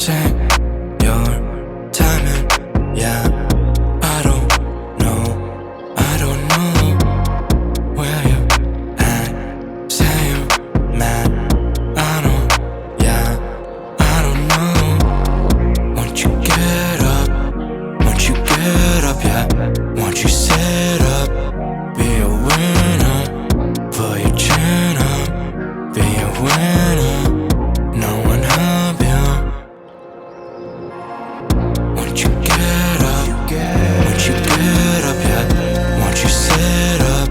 Take your timing, yeah. I don't know where you at. Say you mad, I don't, yeah, I don't know. Won't you get up, won't you get up, yeah. Won't you sit up, be a winner, put your chin up, be a winner, no one help you. Won't you get up, won't you get up, yeah. Won't you sit up,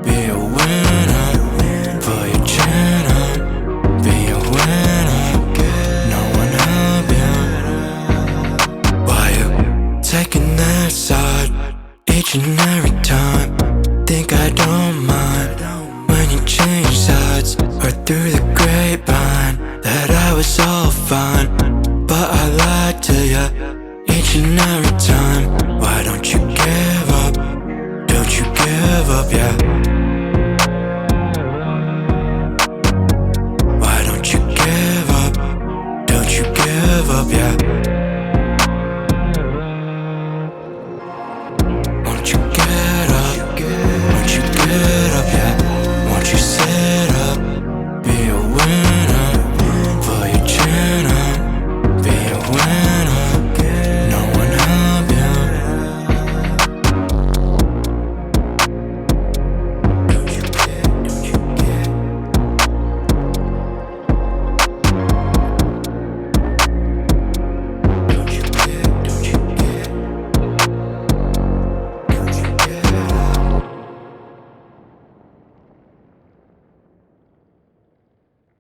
be a winner, put your chin up, be a winner, no one help you. Why you taking that side each and every time? Think I don't mind when you change sides, or through the grapevine that I was all fine, but I lied to you each and every